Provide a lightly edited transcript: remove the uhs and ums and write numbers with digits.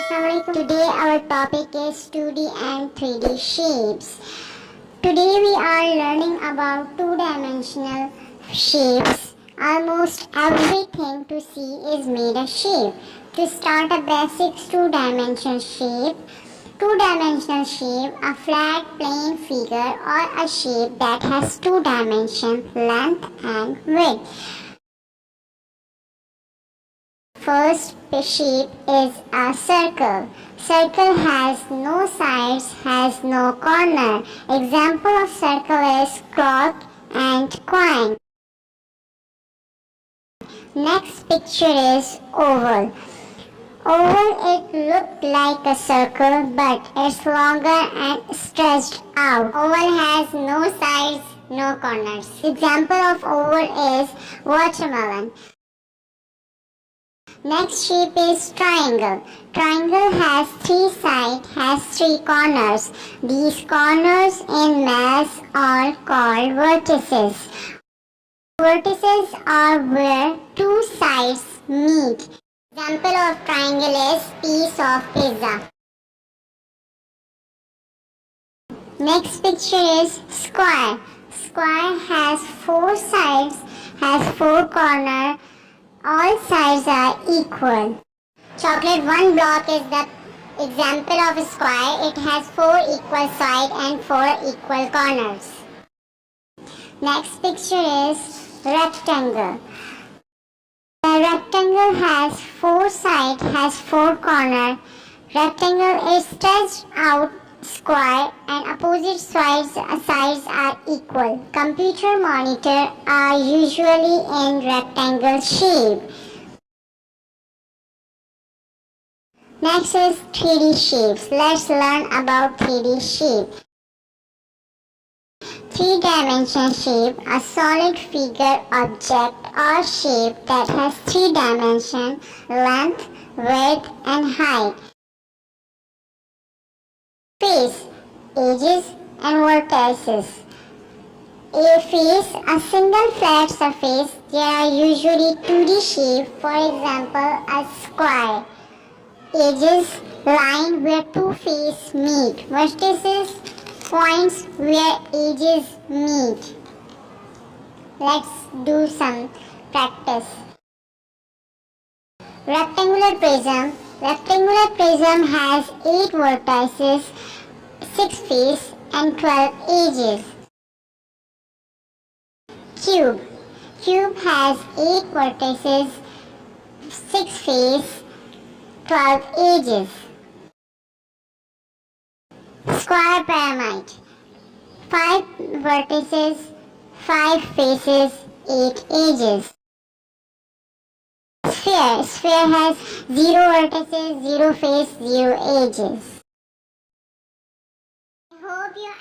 Assalamualaikum. Today our topic is 2D and 3D shapes. Today we are learning about two-dimensional shapes. Almost everything to see is made of shape. To start a basic two-dimensional shape, a flat plane figure or a shape that has two dimensions, length and width. First shape is a circle. Circle has no sides, has no corner. Example of circle is clock and coin. Next picture is oval. Oval, it looked like a circle, but it's longer and stretched out. Oval has no sides, no corners. Example of oval is watermelon. Next shape is triangle. Triangle has three sides, has three corners. These corners in maths are called vertices. Vertices are where two sides meet. Example of triangle is piece of pizza. Next picture is square. Square has four sides, has four corners. All sides are equal. Chocolate one block is the example of a square. It has four equal sides and four equal corners. Next picture is rectangle. The rectangle has four sides, has four corners. Rectangle is stretched out square and opposite sides are equal. Computer monitors are usually in rectangle shape. Next is 3D shapes. Let's learn about 3D shape. Three-dimensional shape, a solid figure, object or shape that has three dimensions, length, width and height. Face, edges and vertices. A face, a single flat surface. There are usually 2D shapes, for example a square. Edges, line where two faces meet. Vertices, points where edges meet. Let's do some practice. Rectangular prism. Rectangular prism has 8 vertices, 6 faces and 12 edges. Cube. Cube has 8 vertices, 6 faces, 12 edges. Square pyramid. 5 vertices, 5 faces, 8 edges. Sphere. Sphere has 0 vertices, 0 face, 0 edges. I hope you